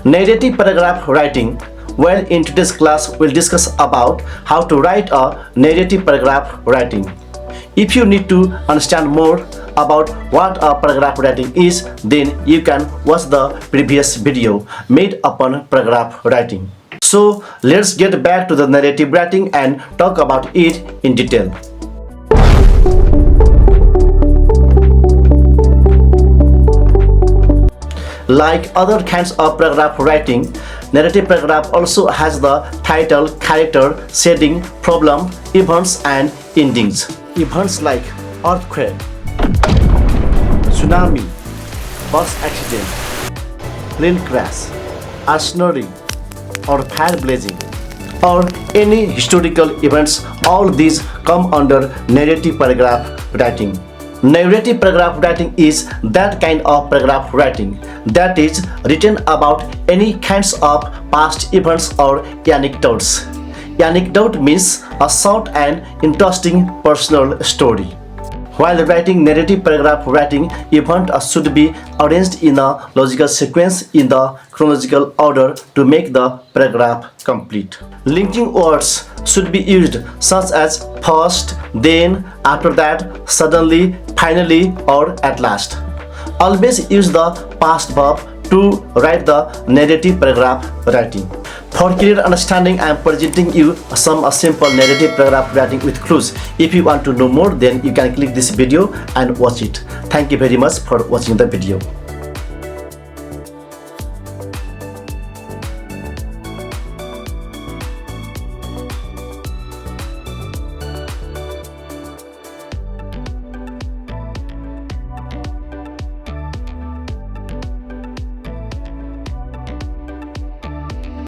Narrative paragraph writing. Well, in today's class, we'll discuss about how to write a narrative paragraph writing. If you need to understand more about what a paragraph writing is, then you can watch the previous video made upon paragraph writing. So let's get back to the narrative writing and talk about it in detail. Like other kinds of paragraph writing, narrative paragraph also has the title, character, setting, problem, events and endings. Events like earthquake, tsunami, bus accident, plane crash, arson or fire blazing, or any historical events, all these come under narrative paragraph writing. Narrative paragraph writing is that kind of paragraph writing that is written about any kinds of past events or anecdotes. Anecdote means a short and interesting personal story. While writing narrative paragraph writing, events should be arranged in a logical sequence in the chronological order to make the paragraph complete. Linking words should be used such as first, then, after that, suddenly, finally, or at last. Always use the past verb to write the narrative paragraph writing. For clear understanding, I am presenting you some simple narrative paragraph writing with clues. If you want to know more, then you can click this video and watch it. Thank you very much for watching the video.